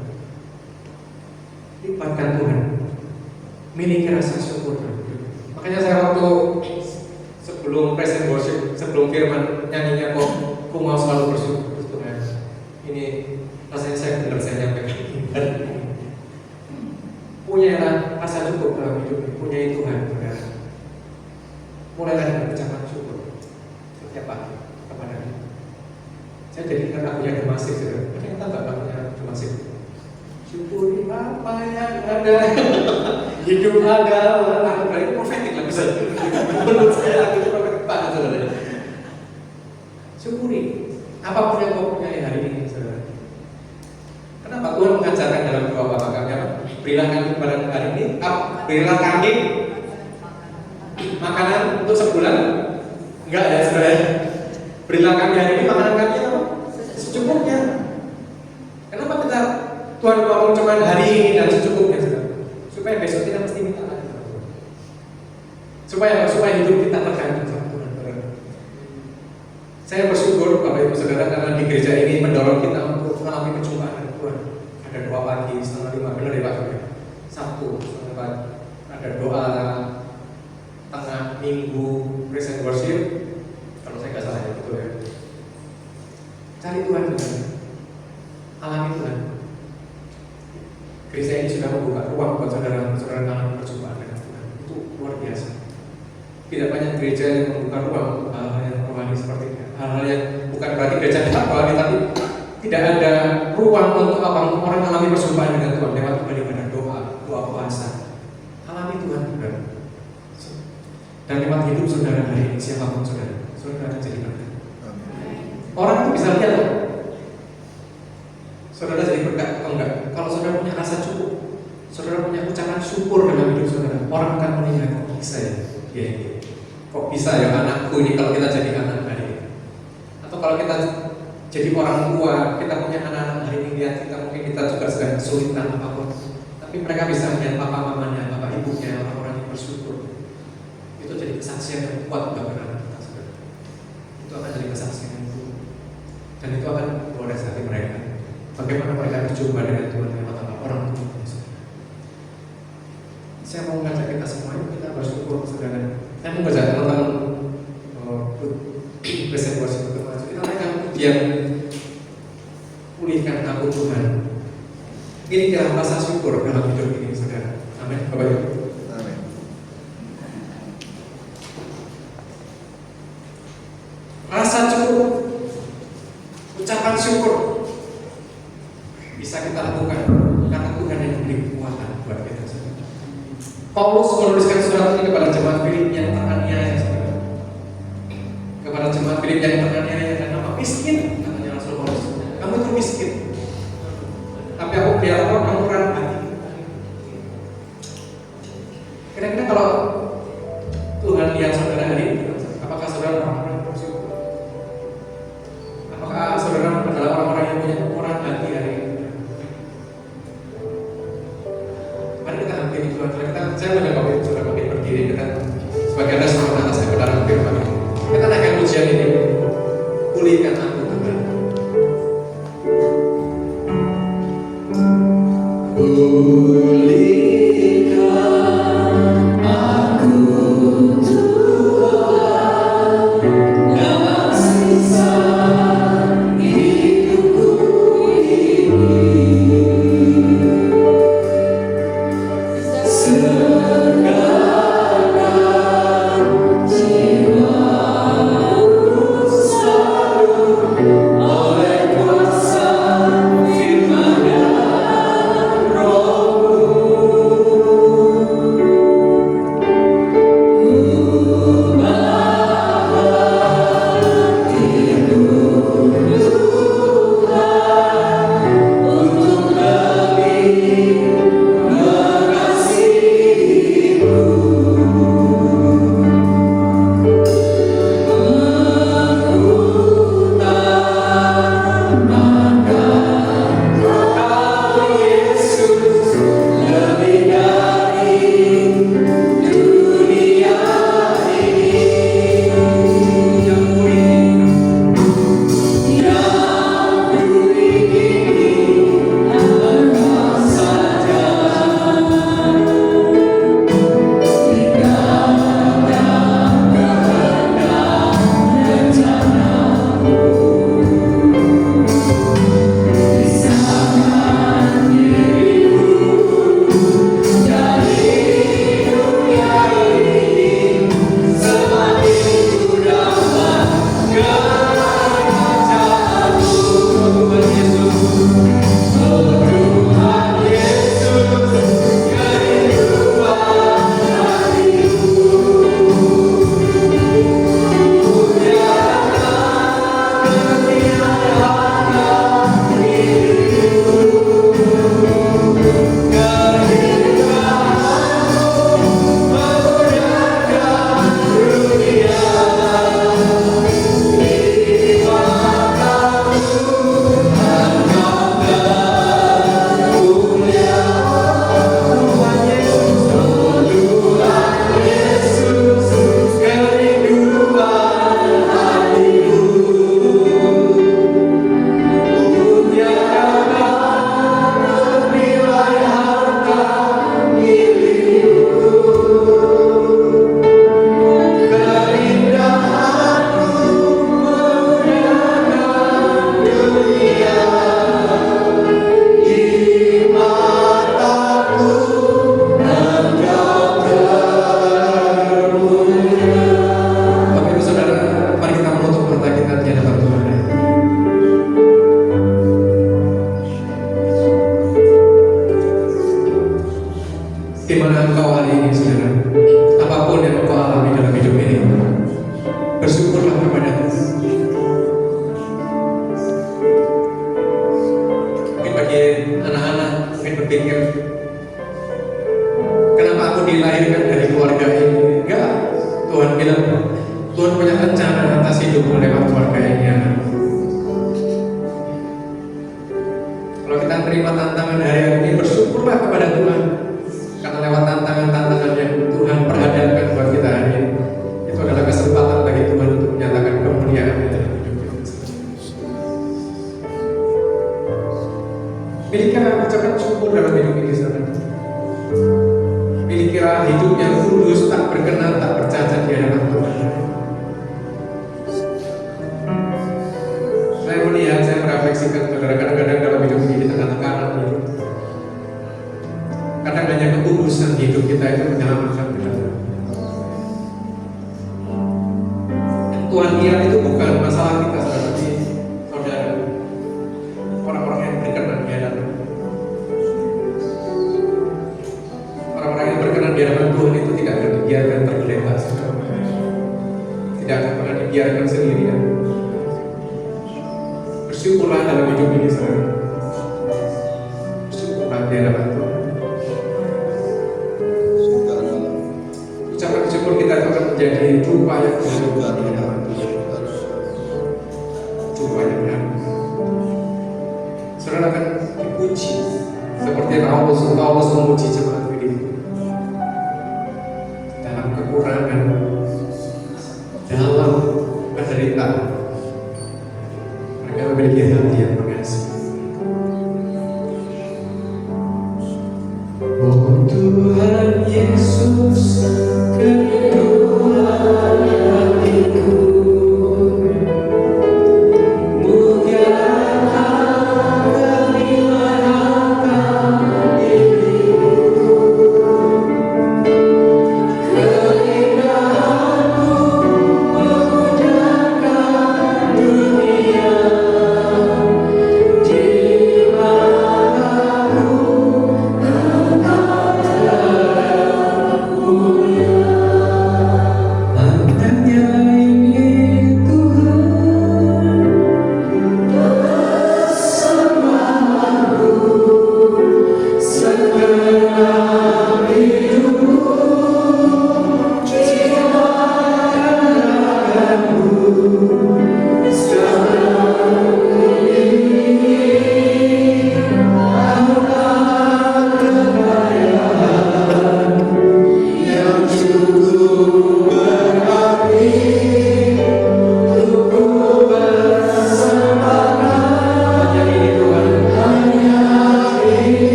Libatkan Tuhan. Miliki rasa syukur. Makanya saya waktu sebelum present worship, sebelum firman nyanyinya kok mau selalu bersyukur Tuhan. Ini rasanya saya benar saya nyampaikan. Punya rasa cukup dalam hidup ini, punya Tuhan, saudara. Mulailah dengan ucapan syukur setiap pagi kepada Dia. Saya jadi ingat lagunya Demasif, saudara. Ada yang tahu nggak lagunya Demasif? Syukuri apa yang ada, hidup adalah itu profetik lah bisa. Menurut saya lagu itu profetik banget, saudara. Syukuri apapun yang kau punya hari ini, saudara. Kenapa Tuhan mengajarkan dalam doa Bapa Kami apa? Berilah kami pada hari ini, berilah kami makanan untuk sebulan. Enggak ya, saudara. Berilah kami hari ini makanan kami apa? Secukupnya. Kenapa kita Tuhan ngomong cuma hari ini dan secukupnya, saudara? Supaya besok tidak mesti minta lagi. Supaya hidup kita tergantung sama Tuhan, saudara. Saya bersyukur Bapak Ibu Saudara karena di gereja ini mendorong kita untuk mengalami perjumpaan dengan Tuhan. Ada doa pagi 4:30, benar ya Pak Saudara? Sabtu 4:30. Ada doa tengah minggu present worship. Kalau saya nggak salah ya, betul ya. Cari Tuhan, saudara. Alami Tuhan. Gereja ini sudah membuka ruang buat saudara-saudara mengalami perjumpaan dengan Tuhan. Itu luar biasa. Tidak banyak gereja yang membuka ruang untuk hal-hal yang rohani seperti ini. Hal-hal yang bukan berarti gereja tidak rohani, tapi tidak ada ruang untuk orang mengalami perjumpaan dengan Tuhan lewat ibadah doa puasa. Alami Tuhan, saudara. Dan lewat hidup saudara hari ini, siapapun saudara akan jadi berkat. Orang itu bisa lihat loh, saudara jadi berkat atau enggak. Kalau saudara punya rasa cukup, saudara punya ucapan syukur dalam hidup saudara, orang akan melihat kok bisa ya, kok bisa ya anakku ini kalau kita jadi anak hari ini. Atau kalau kita jadi orang tua, kita punya anak-anak hari ini, lihat kita mungkin kita juga sedang kesulitan apapun, tapi mereka bisa melihat papa mamanya, bapak ibunya, orang-orang yang bersyukur. Itu jadi kesaksian yang kuat bagi anak kita, saudara. Itu akan jadi kesaksian yang kuat, dan itu akan keluar dari hati mereka. Bagaimana mereka berjumpa dengan Tuhan lewat orang tua, saudara. Saya mau mengajak kita semua, kita bersyukur, saudara. Saya mau mengajak teman-teman present worship untuk maju. Kita naikkan pujian, pulihkan aku Tuhan. Ini kira rasa syukur dalam hidup ini, saudara. Amin. Bapak Ibu. Amin. syukur bisa kita lakukan karena Tuhan yang memberi kekuatan buat kita. Paulus menuliskan surat ini kepada jemaat Filipi yang teraniaya, saudara. Kepada jemaat Filipi yang teraniaya dan nama miskin, katanya Rasul Paulus. Kamu itu miskin, tapi aku biar kamu murah hati. Kira-kira kalau Tuhan lihat saudara hari ini, apakah saudara orang-orang bersyukur? Apakah saudara adalah orang-orang yang punya kemurahan hati hari ini? Mari kita hampiri Tuhan. Saya mencoba saudara mungkin berdiri kita sebagai respon atas kebenaran firman ini. Kita naikkan pujian ini. Pulihkan aku Tuhan. Milikilah ucapan syukur dalam hidup ini, saudara. Milikilah hidup yang kudus, tak berkenan, tak bercacat di hadapan Tuhan. Saya melihat, saya merefleksikan, saudara, kadang-kadang dalam hidup ini di tengah tekanan hidup, kadang hanya kekudusan hidup kita itu menyelamatkan kita. Tuhan lihat itu bukan masalah kita, saudara. hadapan Tuhan itu tidak akan dibiarkan tergeletak, tidak akan pernah dibiarkan sendirian. Bersyukurlah dalam hidup ini, saudara. Bersyukurlah di hadapan Tuhan. Ucapan syukur kita itu akan menjadi rupa yang benar di hadapan Tuhan. Rupa yang benar. Saudara akan dipuji seperti Paulus memuji jemaat Filipi. Dalam kekurangan, dalam penderitaan, mereka memiliki hati yang mengasihi. Oh Tuhan Yesus, kedua hatiku,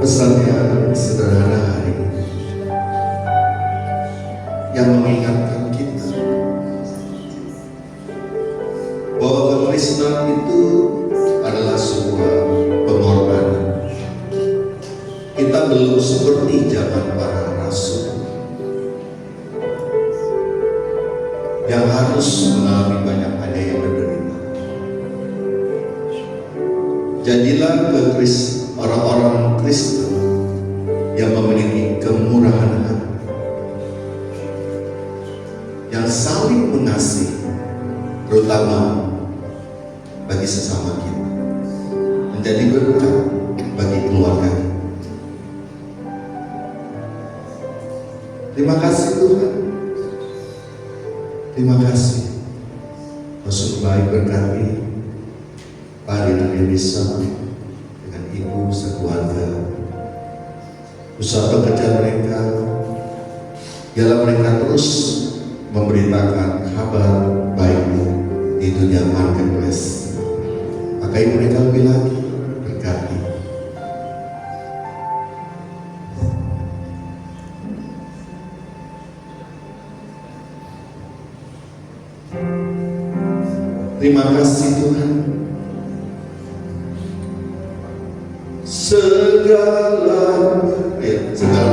Pesannya sederhana hari ini, yang mengingatkan kita bahwa kekristenan itu adalah sebuah pengorbanan. Kita belum seperti zaman para rasul yang harus mengalami banyak adanya menderita. Jadilah orang-orang Kristen yang memiliki kemurahan hati, yang saling mengasihi, terutama bagi sesama kita, menjadi berkat bagi keluarga kita. Terima kasih Tuhan. Terima kasih. Rasul baik berkati Pak Dina Lisa dengan ibu sekeluarga, usaha pekerjaan mereka, biarlah mereka terus memberitakan kabar baik di dunia marketplace. Pakai mereka lebih lagi berkati. Terima kasih Tuhan. Segala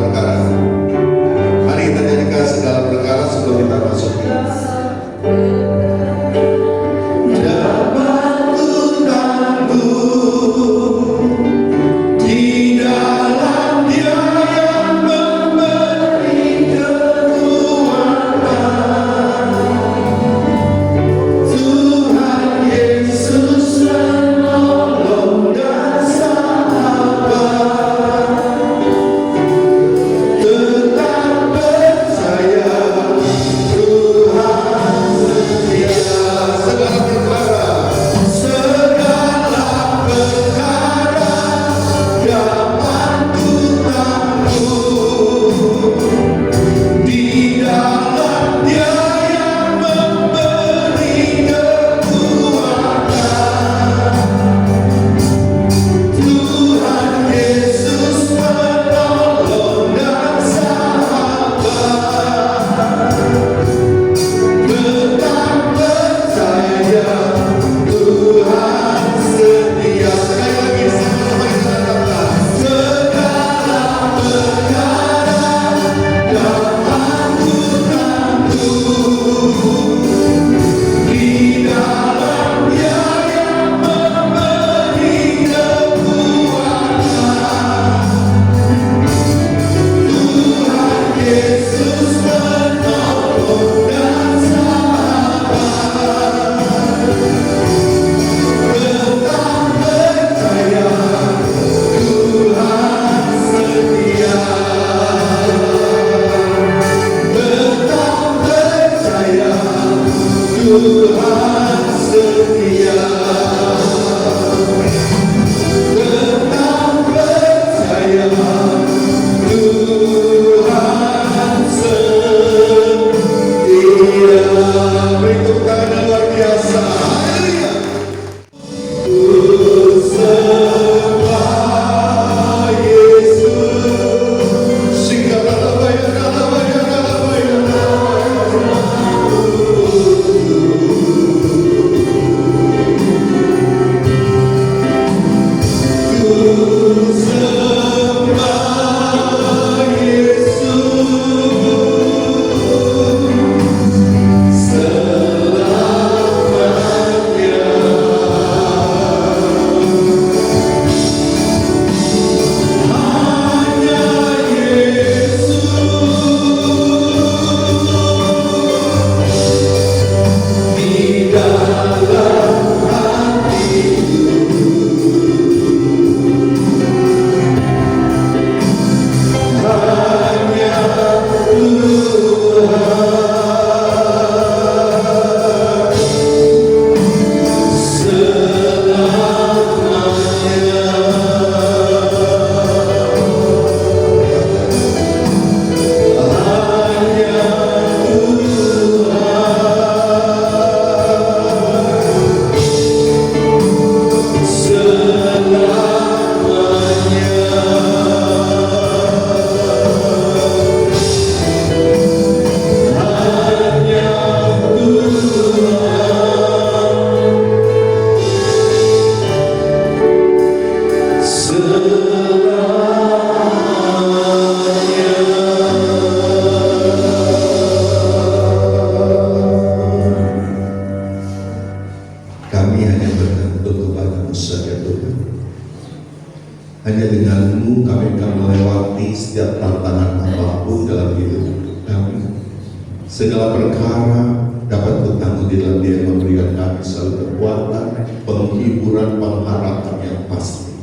perkara. Mari kita jadikan segala perkara sebelum kita masuk. Dapat tangguh di dalam Dia yang memberi kekuatan. Tuhan Yesus menolong dan sahabat. setiap tantangan apapun dalam hidup kami. Segala perkara dapat bertanggung di dalam Dia yang memberikan kami selalu kekuatan, penghiburan, pengharapan yang pasti.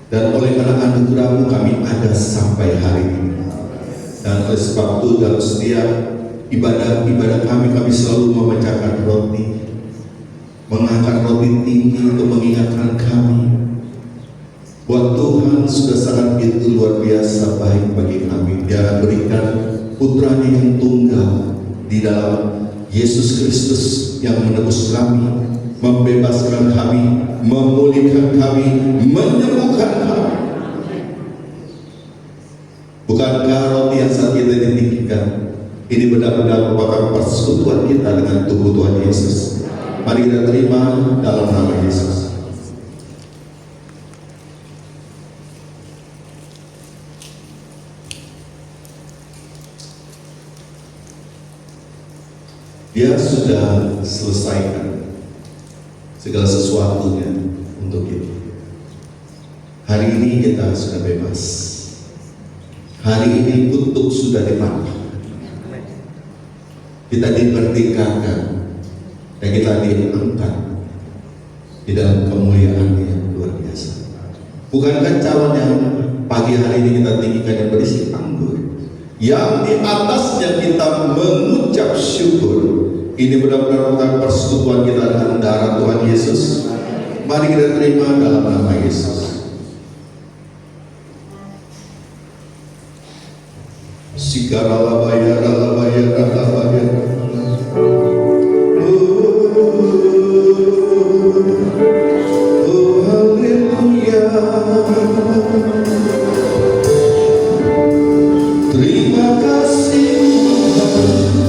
Dan oleh karena anugerah-Mu kami ada sampai hari ini. Dan oleh sebab itu dalam setiap ibadah kami selalu memecahkan roti, mengangkat roti tinggi untuk mengingatkan kami buat Tuhan sudah sangat begitu luar biasa baik bagi kami. Dia berikan putranya yang tunggal di dalam Yesus Kristus yang menebus kami, membebaskan kami, memulihkan kami, menyembuhkan kami. Bukankah roti yang saat kita ditinggikan ini benar-benar merupakan persekutuan kita dengan tubuh Tuhan Yesus? Mari kita terima dalam nama Yesus. Dia sudah selesaikan segala sesuatunya untuk kita. Hari ini kita sudah bebas. Hari ini kutuk sudah dipatahkan. Kita dimerdekakan dan kita diangkat di dalam kemuliaan yang luar biasa. Bukankah cawan yang pagi hari ini kita tinggikan yang berisi anggur, yang di atasnya kita mengucap syukur? Ini benar-benar merupakan persekutuan kita dengan darah Tuhan Yesus. Mari kita terima dalam nama Yesus. Sikaralabaya, ralabaya, ralabaya. Oh, haleluya. Terima kasih Yesus.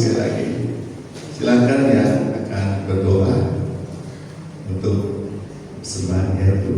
sekali lagi. Silakan ya akan berdoa untuk persembahannya itu.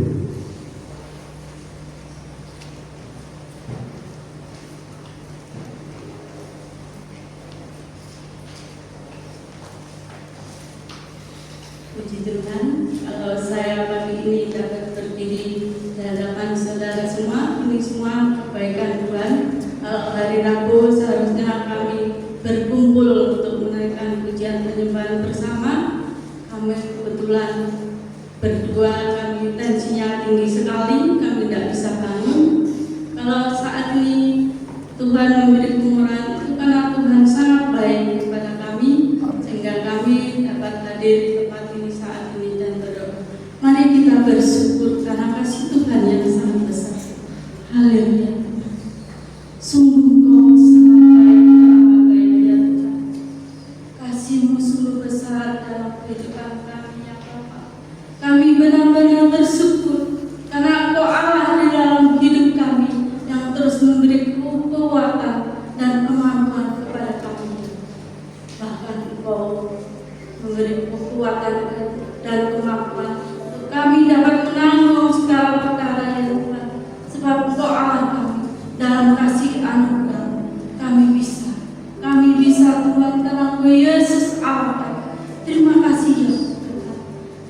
Puji Tuhan, kalau saya pagi ini dapat berdiri di hadapan saudara semua, ini semua kebaikan Tuhan. Kalau hari Rabu seharusnya kami berkumpul untuk menaikkan pujian penyembahan bersama. Kami kebetulan berdua, kami tensinya tinggi sekali, kami tidak bisa bangun. Kalau saat ini Tuhan memberi kemurahan itu karena Tuhan sangat baik kepada kami, sehingga kami dapat hadir di tempat ini saat ini dan berdoa. Mari kita bersyukur karena kasih Tuhan yang sangat besar. Haleluya. Sungguh Kau sangat baik ya Tuhan. Kasih-Mu sungguh besar dalam kehidupan kami ya Bapa. Kami benar-benar bersyukur karena Engkau Allah di dalam hidup kami yang terus memberi kekuatan dan kemampuan kepada kami. Bahkan Engkau memberi kekuatan dan kemampuan untuk kami dapat menanggung segala perkara ya Tuhan. Sebab Engkau Allah kami dalam kasih anugerah kami bisa Tuhan karena Engkau Yesus Allah kami. Terima kasih ya Tuhan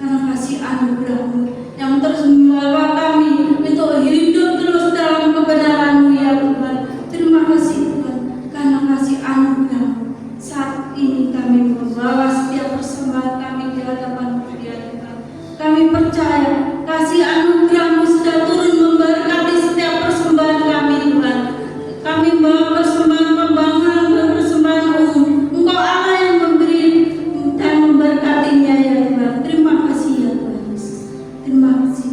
karena kasih anugerah-Mu yang terus membawa kami untuk hidup terus dalam kebenaran-Mu ya Tuhan. Terima kasih Tuhan karena kasih anugerah-Mu. Saat ini kami membawa setiap persembahan kami di hadapan-Mu ya Tuhan. Kami percaya kasih anugerah-Mu sudah turun memberkati setiap persembahan kami Tuhan. Kami membawa persembahan pembangunan dan persembahan umum. Engkau Allah yang memberi dan memberkatinya ya Tuhan. Terima kasih ya Tuhan Yesus. Terima kasih.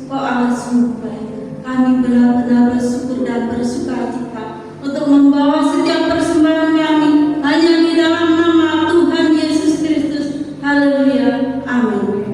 Engkau Allah sungguh baik. Kami benar-benar bersyukur dan bersukacita untuk membawa setiap persembahan kami hanya di dalam nama Tuhan Yesus Kristus. Haleluya. Amin.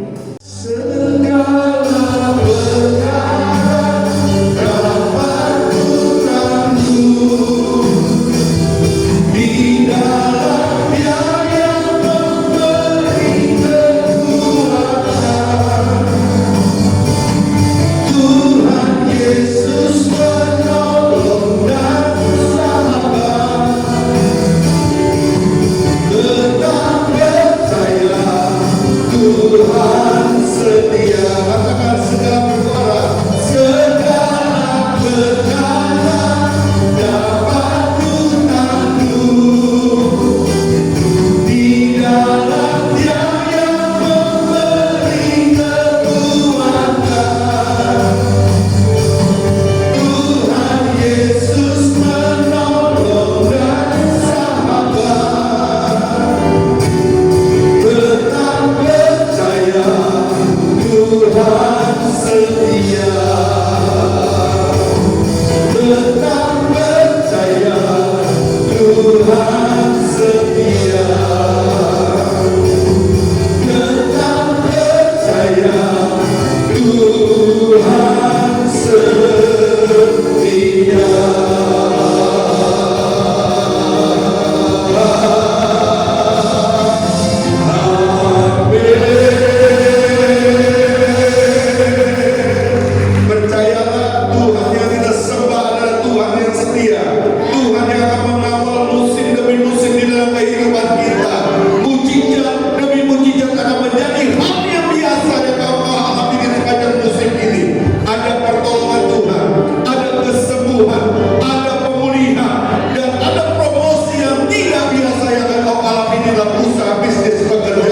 Ada promosi yang tidak biasa yang engkau alami dalam usaha bisnis pekerjaan.